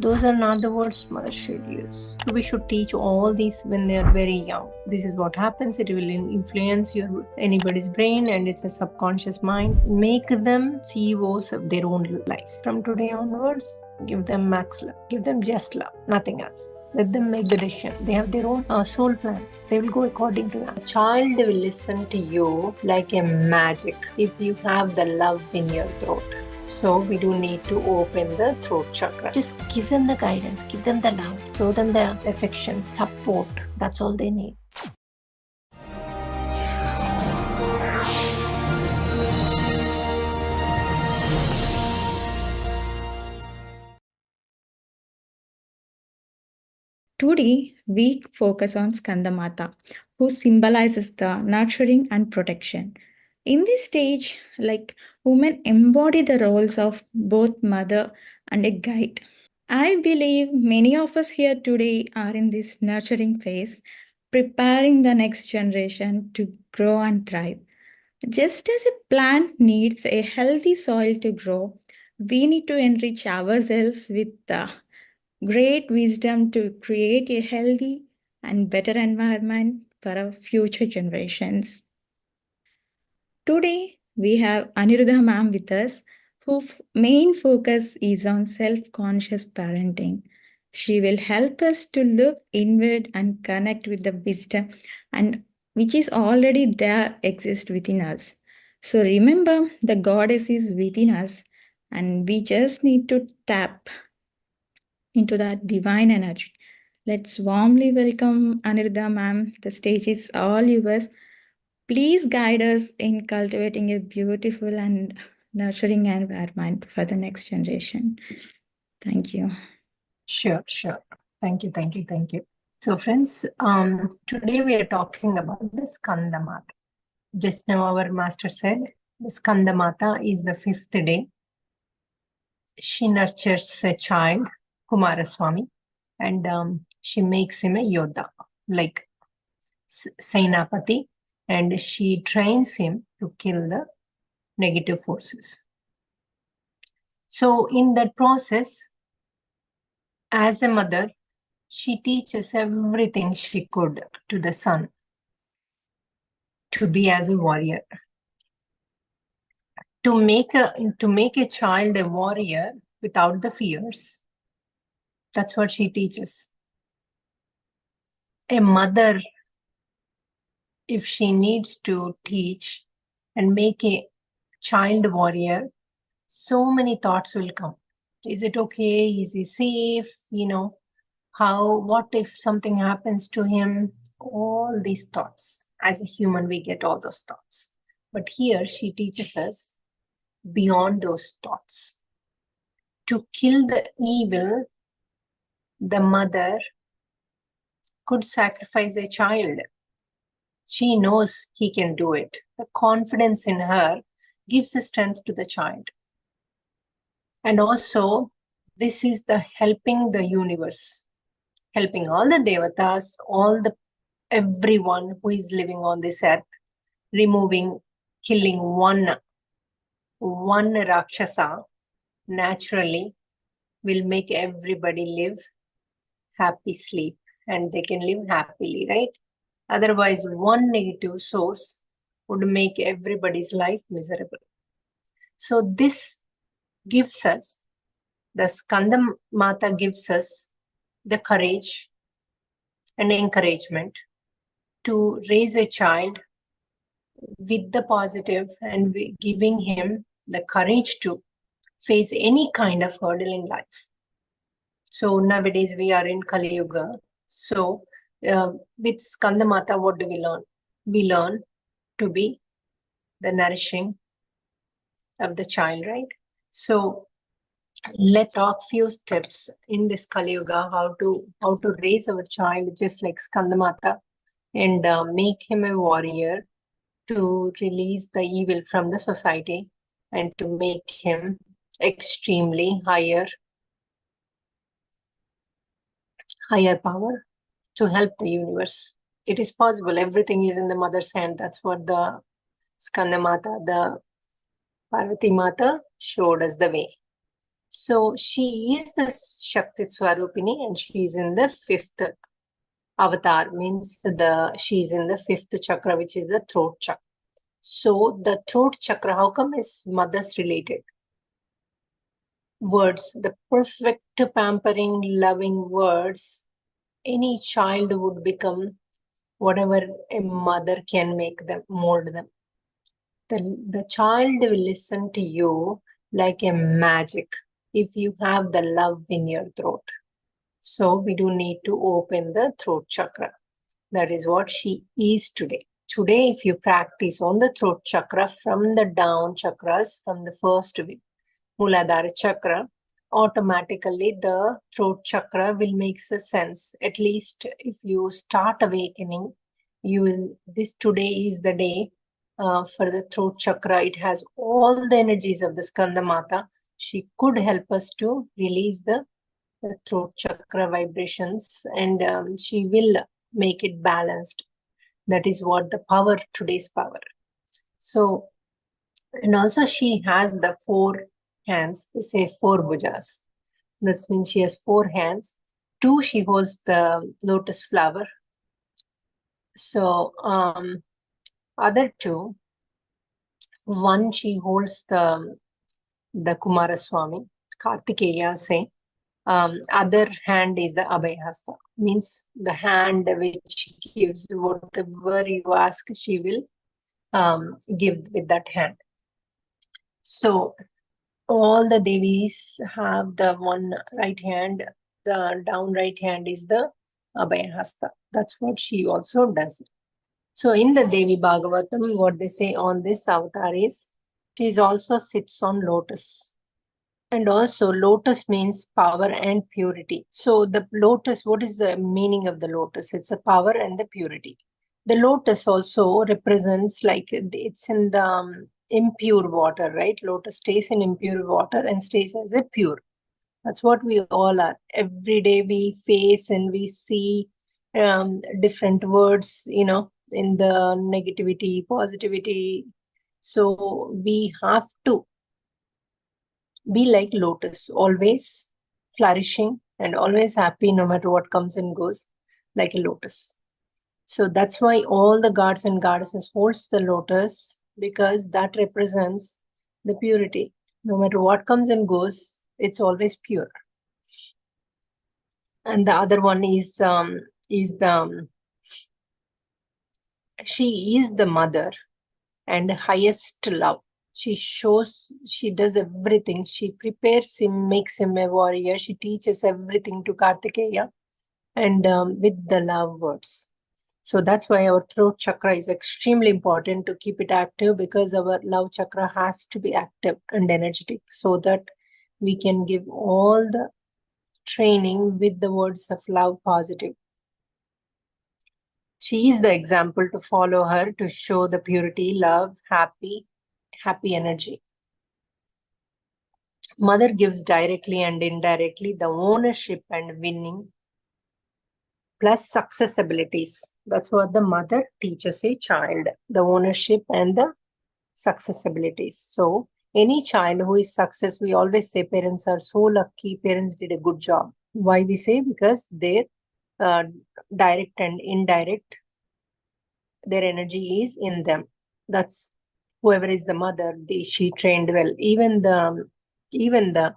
Those are not the words Mother should use. So we should teach all these when they are very young. This is what happens. It will influence anybody's brain, and it's a subconscious mind. Make them CEOs of their own life. From today onwards, give them max love. Give them just love, nothing else. Let them make the decision. They have their own soul plan. They will go according to that. A child will listen to you like a magic if you have the love in your throat. So we do need to open the throat chakra. Just give them the guidance, give them the love, show them the affection, support. That's all they need. Today, we focus on Skandamata, who symbolizes the nurturing and protection. In this stage, women embody the roles of both mother and a guide. I believe many of us here today are in this nurturing phase, preparing the next generation to grow and thrive. Just as a plant needs a healthy soil to grow, we need to enrich ourselves with the great wisdom to create a healthy and better environment for our future generations. Today, we have Aniruddha ma'am with us, whose main focus is on self-conscious parenting. She will help us to look inward and connect with the wisdom and which is already there exists within us. So remember, the goddess is within us, and we just need to tap into that divine energy. Let's warmly welcome Aniruddha ma'am. The stage is all yours. Please guide us in cultivating a beautiful and nurturing environment for the next generation. Thank you. Sure. Thank you. So friends, today we are talking about the Skandamata. Just now our master said, the Skandamata is the 5th day. She nurtures a child, Kumaraswamy, and she makes him a Yoddha, like Sainapati, and she trains him to kill the negative forces. So in that process, as a mother, she teaches everything she could to the son to be as a warrior. To make a child a warrior without the fears, that's what she teaches. A mother, if she needs to teach and make a child warrior, so many thoughts will come. Is it okay? Is he safe? What if something happens to him? All these thoughts. As a human, we get all those thoughts. But here she teaches us beyond those thoughts. To kill the evil, the mother could sacrifice a child. She knows he can do it. The confidence in her gives the strength to the child. And also, this is the helping the universe, helping all the devatas, everyone who is living on this earth, killing one Rakshasa naturally will make everybody live happy sleep, and they can live happily, right? Otherwise, one negative source would make everybody's life miserable. So this gives us, the Skandamata gives us the courage and encouragement to raise a child with the positive and giving him the courage to face any kind of hurdle in life. So nowadays we are in Kali Yuga. So with Skandamata, what do we learn? We learn to be the nourishing of the child, right? So let's talk few steps in this Kali Yuga, how to raise our child just like Skandamata and make him a warrior, to release the evil from the society and to make him extremely higher power to help the universe. It is possible. Everything is in the mother's hand. That's what the Skandamata, the Parvati Mata showed us the way. So she is the Shakti Swarupini and she is in the fifth avatar, means she is in the fifth chakra, which is the throat chakra. So the throat chakra, how come is mothers related? Words, the perfect pampering, loving words. Any child would become whatever a mother can make them, mold them. The child will listen to you like a magic if you have the love in your throat. So we do need to open the throat chakra. That is what she is today. Today, if you practice on the throat chakra from the down chakras, from the first Muladhara chakra, automatically the throat chakra will make sense. At least if you start awakening, you will, this today is the day for the throat chakra. It has all the energies of the Skandamata. She could help us to release the throat chakra vibrations, and she will make it balanced. That is what the power, today's power. So, and also she has the 4 hands. They say 4 bhujas. That means she has 4 hands. 2, she holds the lotus flower. So, other 2, 1, she holds the Kumaraswamy, Kartikeya say. Other hand is the Abhayahasta, means the hand which gives whatever you ask, she will give with that hand. So all the Devis have the one right hand, the down right hand is the Abhayahasta. That's what she also does. So in the Devi Bhagavatam, what they say on this avatar is, she also sits on lotus. And also lotus means power and purity. So the lotus, what is the meaning of the lotus? It's a power and the purity. The lotus also represents like it's in the impure water, right? Lotus stays in impure water and stays as a pure. That's what we all are. Every day we face and we see different words, in the negativity, positivity. So we have to be like lotus, always flourishing and always happy no matter what comes and goes, like a lotus. So that's why all the gods and goddesses holds the lotus, because that represents the purity. No matter what comes and goes, it's always pure. And the other one is she is the mother and the highest love. She does everything. She prepares him, makes him a warrior. She teaches everything to Kartikeya, and with the love words. So that's why our throat chakra is extremely important to keep it active, because our love chakra has to be active and energetic so that we can give all the training with the words of love, positive. She is the example to follow her, to show the purity, love, happy energy. Mother gives directly and indirectly the ownership and winning plus success abilities. That's what the mother teaches a child, the ownership and the success abilities. So any child who is success, we always say parents are so lucky, parents did a good job. Why we say? Because their direct and indirect, their energy is in them. That's whoever is the mother, she trained well. Even the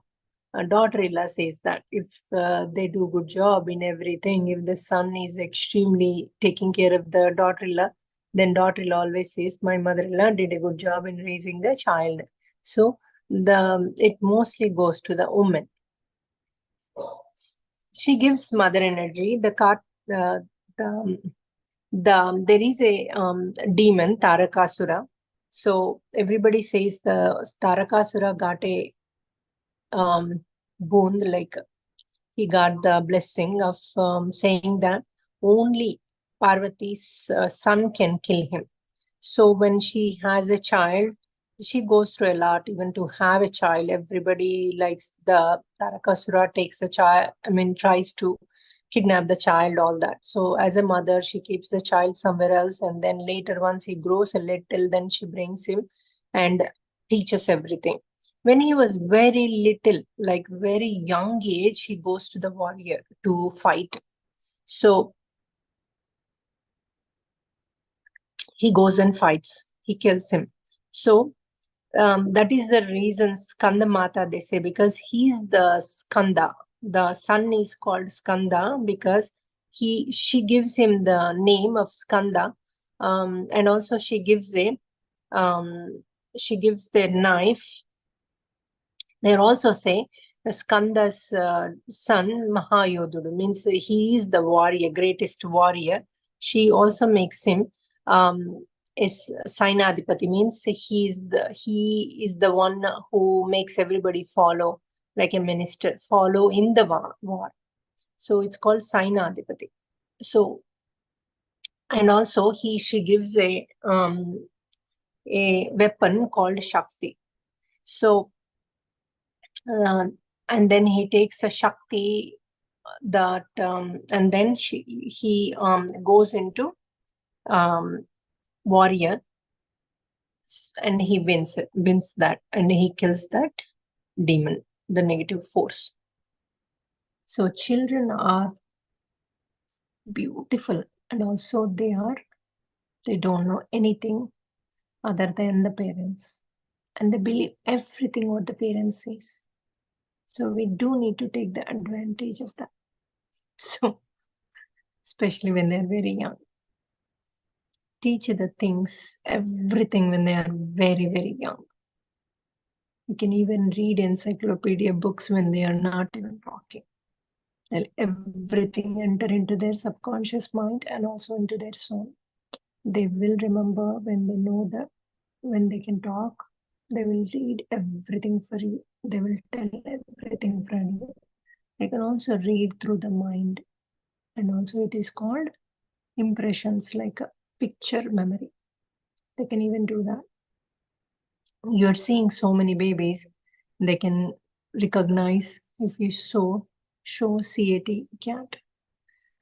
daughter-in-law says that if they do good job in everything, if the son is extremely taking care of the daughter-in-law, then daughter-in-law always says, my mother-in-law did a good job in raising the child. So it mostly goes to the woman. She gives mother energy. There is a demon, Tarakasura. So everybody says the Tarakasura got a boon, like he got the blessing of saying that only Parvati's son can kill him. So when she has a child, she goes through a lot. Even to have a child, everybody likes the Tarakasura takes a child, tries to kidnap the child, all that. So as a mother, she keeps the child somewhere else, and then later once he grows a little, then she brings him and teaches everything. When he was very little, like very young age, he goes to the warrior to fight. So he goes and fights. He kills him. So that is the reason Skandamata, they say, because he's the Skanda. The son is called Skanda because she gives him the name of Skanda, and also she gives the knife. They also say the Skanda's son, Mahayodhudu, means he is the warrior, greatest warrior. She also makes him is Sainadipati, means he is the one who makes everybody follow, like a minister, follow in the war. So it's called Sainadipati. So, and also she gives a weapon called Shakti. So and then he takes a Shakti that and then he goes into warrior, and he wins that, and he kills that demon, the negative force. So children are beautiful, and also they don't know anything other than the parents, and they believe everything what the parents says. So we do need to take the advantage of that. So especially when they're very young, teach the things, everything when they are very, very young. You can even read encyclopedia books when they are not even talking. Let everything enter into their subconscious mind and also into their soul. They will remember when they know that when they can talk, they will read everything for you. They will tell everything for you. They can also read through the mind. And also it is called impressions, like a picture memory. They can even do that. You're seeing so many babies, they can recognize if you show CAT, cat.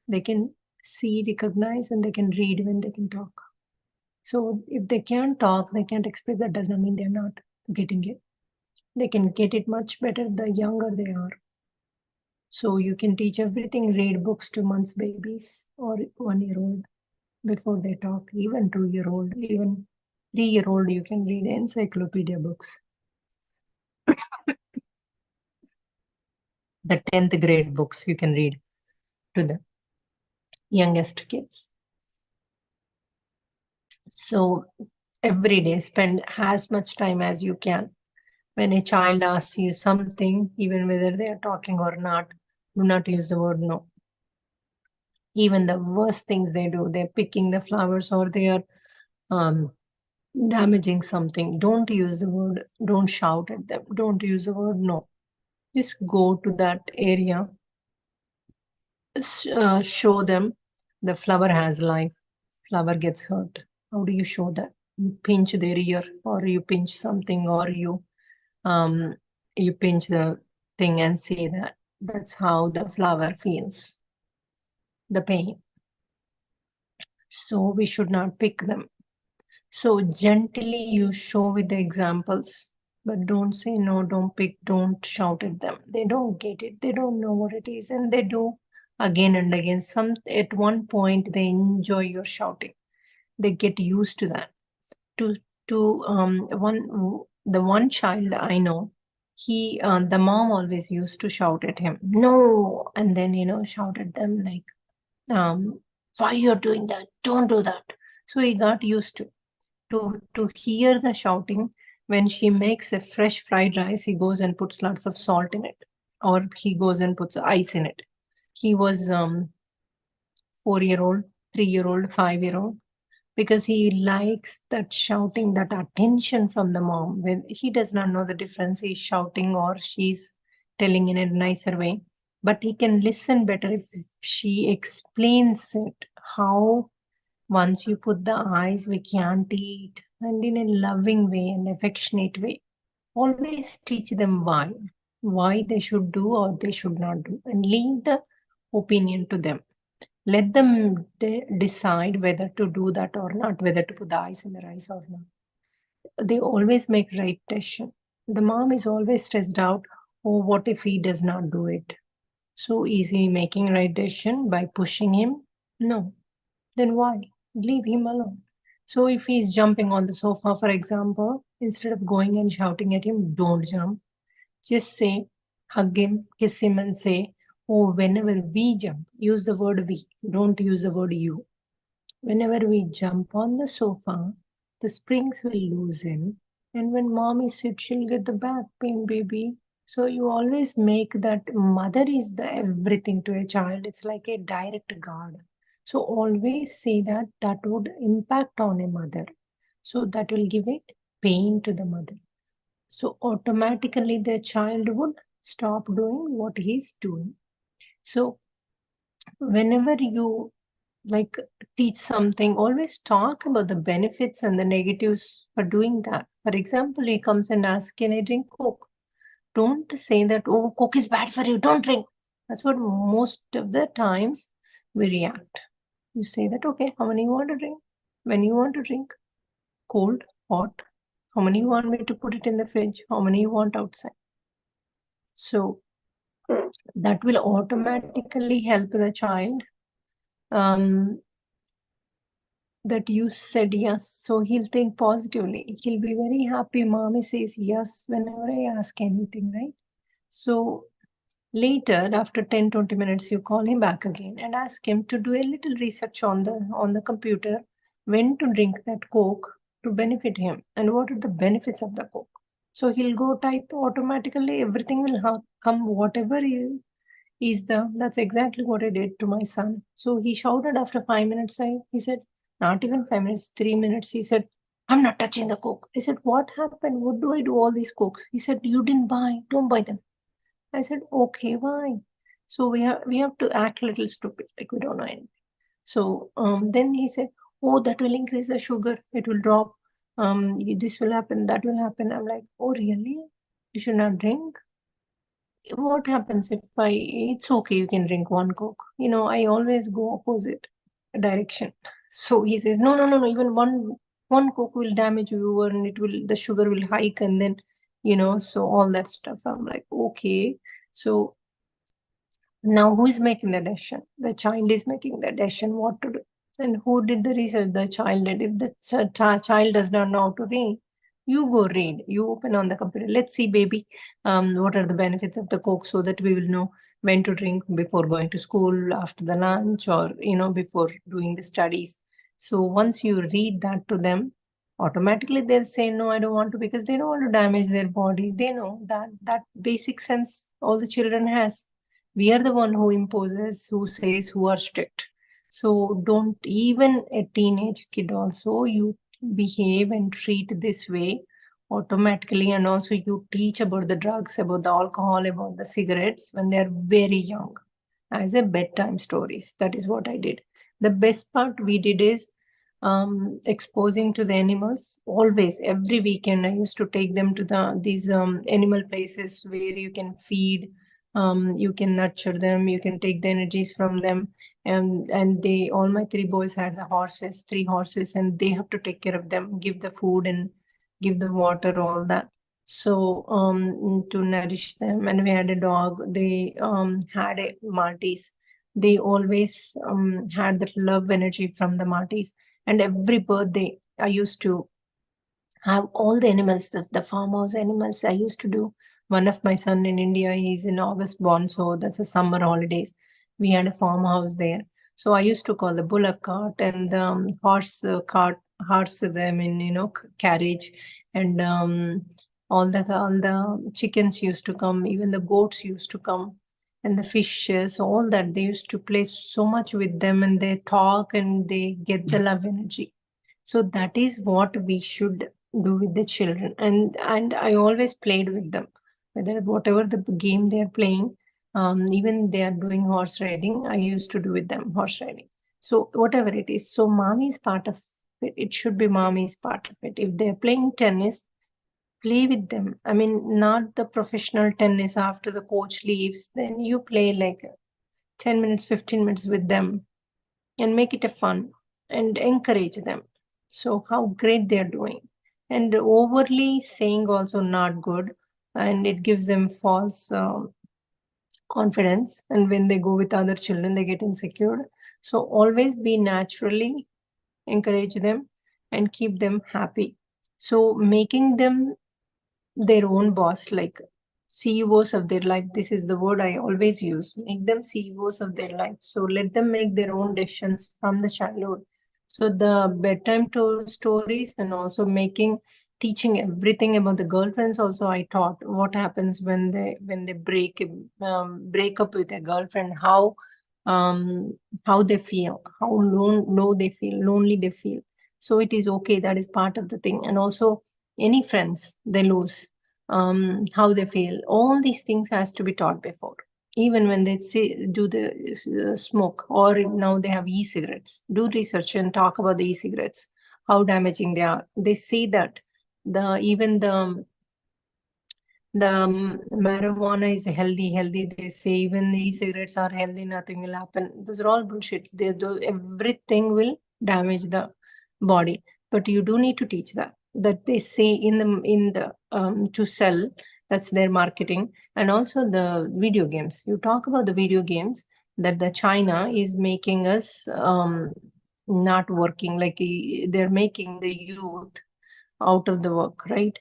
They can see, recognize, and they can read when they can talk. So if they can't talk, they can't express, that does not mean they're not getting it. They can get it much better the younger they are. So you can teach everything, read books to months babies or 1 year old before they talk, even 2 year old, even 3 year old, you can read encyclopedia books. The 10th grade books you can read to the youngest kids. So every day spend as much time as you can. When a child asks you something, even whether they are talking or not, do not use the word no. Even the worst things they do, they're picking the flowers or they are damaging something, don't use the word, don't shout at them, don't use the word no. Just go to that area, show them the flower has life, flower gets hurt. How do you show that? You pinch their ear, or you pinch something, or you pinch the thing and say that. That's how the flower feels, the pain. So we should not pick them. So gently you show with the examples, but don't say no, don't pick, don't shout at them. They don't get it. They don't know what it is, and they do again and again. At one point they enjoy your shouting. They get used to that. The one child I know, the mom always used to shout at him, no, and then shout at them like, why you're doing that? Don't do that. So he got used to hear the shouting. When she makes a fresh fried rice, he goes and puts lots of salt in it, or he goes and puts ice in it. He was 4-year-old, 3-year-old, 5-year-old, because he likes that shouting, that attention from the mom. When he does not know the difference, he's shouting or she's telling in a nicer way, but he can listen better if she explains it, how once you put the eyes, we can't eat, and in a loving way and affectionate way. Always teach them why they should do or they should not do, and leave the opinion to them. Let them decide whether to do that or not, whether to put the eyes in the rice or not. They always make right decision. The mom is always stressed out. Oh, what if he does not do it? So is he making right decision by pushing him? No. Then why? Leave him alone. So if he's jumping on the sofa, for example, instead of going and shouting at him, don't jump. Just say, hug him, kiss him, and say, oh, whenever we jump, use the word we, don't use the word you. Whenever we jump on the sofa, the springs will loosen, and when mommy sits, she'll get the back pain, baby. So you always make that mother is the everything to a child. It's like a direct guard. So always say that that would impact on a mother. So that will give a pain to the mother. So automatically the child would stop doing what he's doing. So whenever you like teach something, always talk about the benefits and the negatives for doing that. For example, he comes and asks, can I drink Coke? Don't say that, oh, Coke is bad for you, don't drink. That's what most of the times we react. You say that, okay, how many you want to drink? When you want to drink? Cold, hot? How many you want me to put it in the fridge? How many you want outside? So that will automatically help the child that you said yes. So he'll think positively. He'll be very happy. Mommy says yes whenever I ask anything, right? So later, after 10-20 minutes, you call him back again and ask him to do a little research on the computer when to drink that Coke to benefit him and what are the benefits of the Coke. So he'll go type automatically, everything will come, whatever that's exactly what I did to my son. So he shouted after 5 minutes. He said, not even 5 minutes, 3 minutes. He said, I'm not touching the Coke. I said, what happened? What do I do all these Cokes? He said, you didn't buy. Don't buy them. I said, okay, why? So we have to act a little stupid, like we don't know anything. So then he said, oh, that will increase the sugar. It will drop. This will happen. That will happen. I'm like, oh, really? You should not drink. What happens if it's okay, you can drink one Coke. I always go opposite direction. So he says, no, no, no, no, even one Coke will damage you and the sugar will hike and then, so all that stuff. I'm like, okay. So now who is making the decision? The child is making the decision what to do. And who did the research? The child did. If the child does not know how to read, you go read. You open on the computer. Let's see, baby, what are the benefits of the Coke so that we will know when to drink before going to school, after the lunch, or, before doing the studies. So once you read that to them, automatically they'll say, no, I don't want to, because they don't want to damage their body. They know that basic sense all the children has. We are the one who imposes, who says, who are strict. So don't, even a teenage kid also, you behave and treat this way automatically. And also you teach about the drugs, about the alcohol, about the cigarettes when they're very young as a bedtime stories. That is what I did. The best part we did is exposing to the animals. Always, every weekend, I used to take them to these animal places where you can feed, you can nurture them, you can take the energies from them. And all my three boys had the three horses, and they have to take care of them, give the food and give the water, all that. So to nourish them. And we had a dog. They had a Maltese. They always had that love energy from the Maltese. And every birthday, I used to have all the animals, the farmhouse animals. I used to do. One of my son in India, he's in August born, so that's a summer holidays. We had a farmhouse there. So I used to call the bullock cart and the horse them in, carriage. And all the chickens used to come, even the goats used to come, and the fishes, all that. They used to play so much with them, and they talk and they get the love energy. So that is what we should do with the children. And I always played with them, whatever the game they are playing. Even they are doing horse riding, I used to do with them horse riding. So whatever it is, so mommy is part of it. It should be mommy's part of it. If they're playing tennis, play with them. I mean, not the professional tennis after the coach leaves. Then you play like 10 minutes, 15 minutes with them and make it a fun and encourage them. So how great they're doing. And overly saying also not good. and it gives them false confidence. And when they go with other children, they get insecure. So always be naturally, encourage them and keep them happy. So making them their own boss, like CEOs of their life. This is the word I always use. Make them CEOs of their life. So let them make their own decisions from the childhood. So the bedtime stories, and also teaching everything about the girlfriends. Also, I taught what happens when they break up with a girlfriend. Um, how they feel, how low they feel, lonely they feel. So it is okay. That is part of the thing. And also any friends they lose, how they feel. All these things has to be taught before. Even when they do the smoke, or now they have e-cigarettes, do research and talk about the e-cigarettes, how damaging they are. They say that the marijuana is healthy. They say even the e-cigarettes are healthy, nothing will happen. Those are all bullshit. Everything will damage the body. But you do need to teach that they say in the to sell. That's their marketing. And also the video games. You talk about the video games, that the China is making us not working. Like they're making the youth out of the work, right?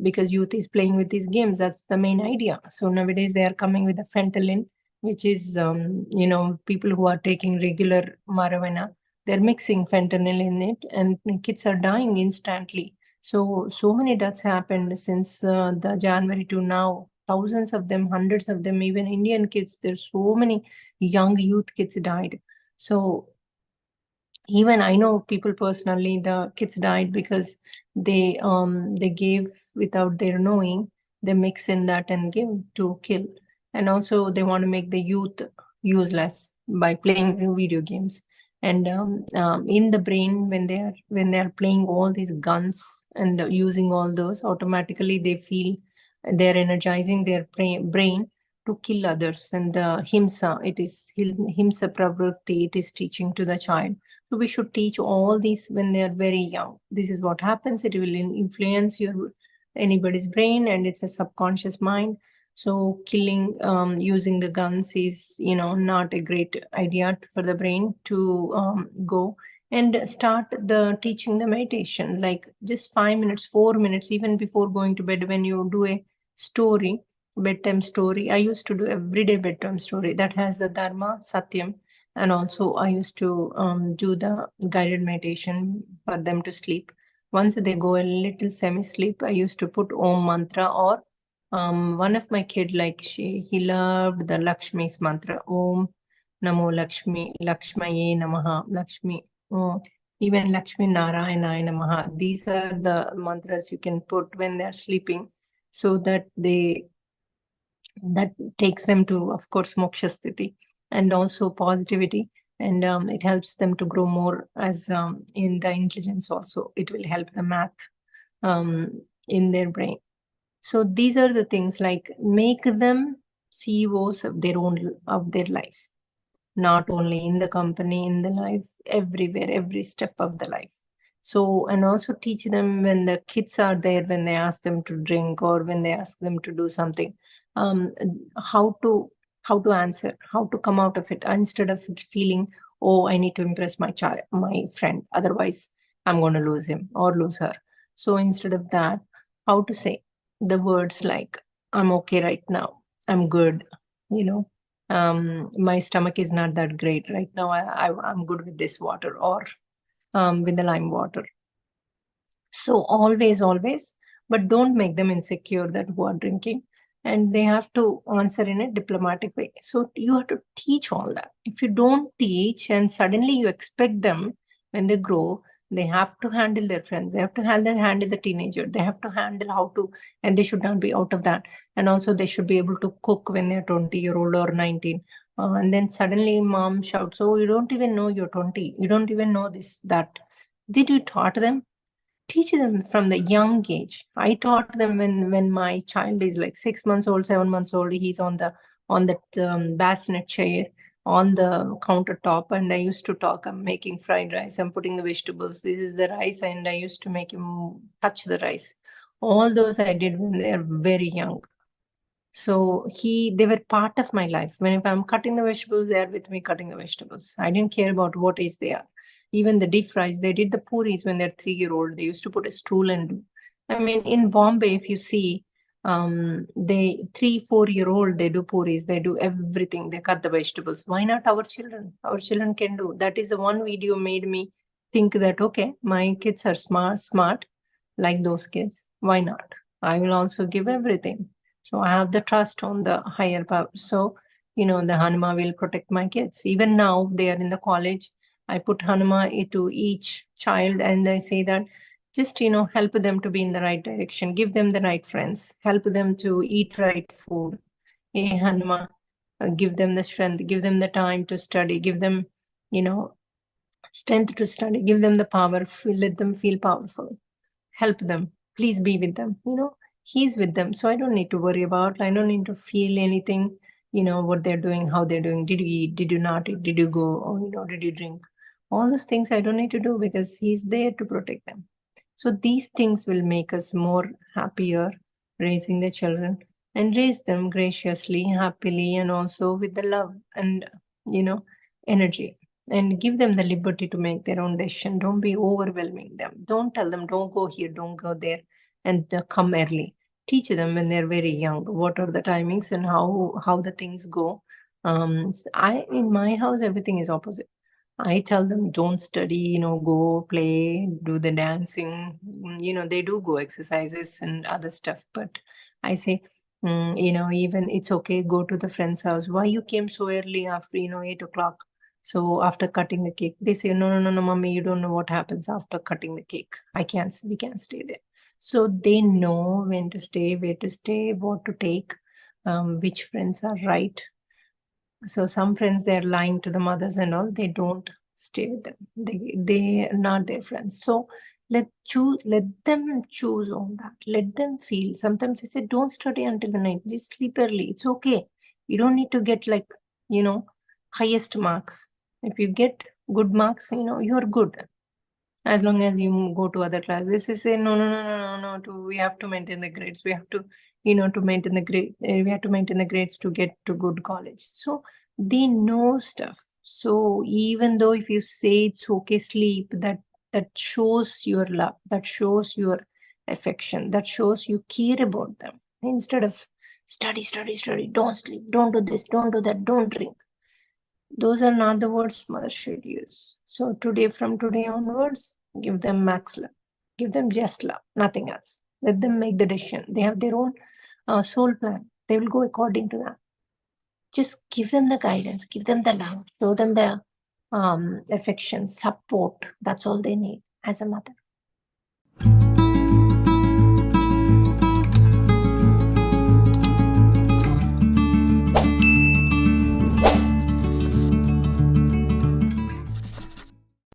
Because youth is playing with these games. That's the main idea. So nowadays they are coming with the fentanyl, which is people who are taking regular marijuana, they're mixing fentanyl in it, and kids are dying instantly. So many deaths happened since the January to now. Thousands of them, hundreds of them, even Indian kids. There's so many young youth kids died. So even I know people personally, the kids died because they gave without their knowing. They mix in that and give to kill. And also they want to make the youth useless by playing video games. And in the brain, when they are playing all these guns and using all those, automatically they feel they're energizing their brain to kill others. And the himsa pravrutti, it is teaching to the child. So we should teach all these when they are very young. This is what happens. It will influence anybody's brain, and it's a subconscious mind. So killing using the guns is not a great idea for the brain to go. And start the teaching the meditation, like just 5 minutes, 4 minutes, even before going to bed. When you do a story, bedtime story, I used to do everyday bedtime story that has the dharma, satyam, and also I used to do the guided meditation for them to sleep. Once they go a little semi-sleep, I used to put Om mantra, or one of my kid, like he loved the Lakshmi's mantra, Om Namo Lakshmi, Lakshmaye Namaha, Lakshmi, oh, even Lakshmi Narayanaya Namaha. These are the mantras you can put when they're sleeping, so that that takes them to, of course, moksha sthiti, and also positivity. And it helps them to grow more as in the intelligence. Also, it will help the math in their brain. So these are the things, like make them CEOs of their life, not only in the company, in the life, everywhere, every step of the life. So, and also teach them when the kids are there, when they ask them to drink, or when they ask them to do something, um, how to answer, how to come out of it, instead of feeling, oh, I need to impress my friend, otherwise I'm going to lose him or lose her. So instead of that, how to say the words like, I'm okay right now, I'm good, you know my stomach is not that great right now. I'm good with this water, or with the lime water. So always, but don't make them insecure that who are drinking, and they have to answer in a diplomatic way. So you have to teach all that. If you don't teach, and suddenly you expect them, when they grow, they have to handle their friends, they have to handle the teenager, they have to handle how to, and they should not be out of that. And also they should be able to cook when they're 20-year-old or 19. And then suddenly mom shouts, oh, you don't even know you're 20, you don't even know this, that. Did you taught them? Teach them from the young age. I taught them when my child is like 6 months old, 7 months old. He's on that bassinet chair on the countertop, and I used to talk. I'm making fried rice. I'm putting the vegetables. This is the rice, and I used to make him touch the rice. All those I did when they are very young. So they were part of my life. When if I'm cutting the vegetables, they are with me cutting the vegetables. I didn't care about what age they are. Even the deep fries, they did the puris when they're 3-year-old. They used to put a stool and do. I mean, in Bombay, if you see, they 3-4-year-old, they do puris, they do everything, they cut the vegetables. Why not our children? Our children can do. That is the one video made me think that, okay, my kids are smart like those kids. Why not? I will also give everything. So I have the trust on the higher power. So, the Hanuma will protect my kids. Even now, they are in the college. I put Hanuma into each child and I say that just, help them to be in the right direction, give them the right friends, help them to eat right food. Hey, Hanuma, give them the strength, give them the time to study, give them, strength to study, give them the power, let them feel powerful, help them, please be with them. He's with them, so I don't need to worry about, I don't need to feel anything, what they're doing, how they're doing, did you eat, did you not eat, did you go, or did you drink. All those things I don't need to do because he's there to protect them. So these things will make us more happier raising the children, and raise them graciously, happily, and also with the love and energy, and give them the liberty to make their own decision. Don't be overwhelming them. Don't tell them, don't go here, don't go there, and come early. Teach them when they're very young what are the timings and how the things go. In my house everything is opposite. I tell them don't study, go play, do the dancing. They do go exercises and other stuff, but I say, even it's okay, go to the friend's house. Why you came so early after, 8 o'clock? So after cutting the cake, they say, no, no, no, no, mommy, you don't know what happens after cutting the cake. We can't stay there. So they know when to stay, where to stay, what to take, which friends are right. So some friends, they're lying to the mothers and all, they don't stay with them. They are not their friends. So let them choose on that. Let them feel. Sometimes they say, don't study until the night, just sleep early. It's okay. You don't need to get highest marks. If you get good marks, you're good. As long as you go to other classes, they say no, no, no, no, no, no. We have to maintain the grades. We have to, to maintain the grade. We have to maintain the grades to get to good college. So they know stuff. So even though if you say it's okay, sleep, that shows your love, that shows your affection, that shows you care about them. Instead of study, study, study, don't sleep, don't do this, don't do that, don't drink. Those are not the words mother should use. So from today onwards, give them max love. Give them just love, nothing else. Let them make the decision. They have their own soul plan. They will go according to that. Just give them the guidance, give them the love, show them the affection, support. That's all they need as a mother.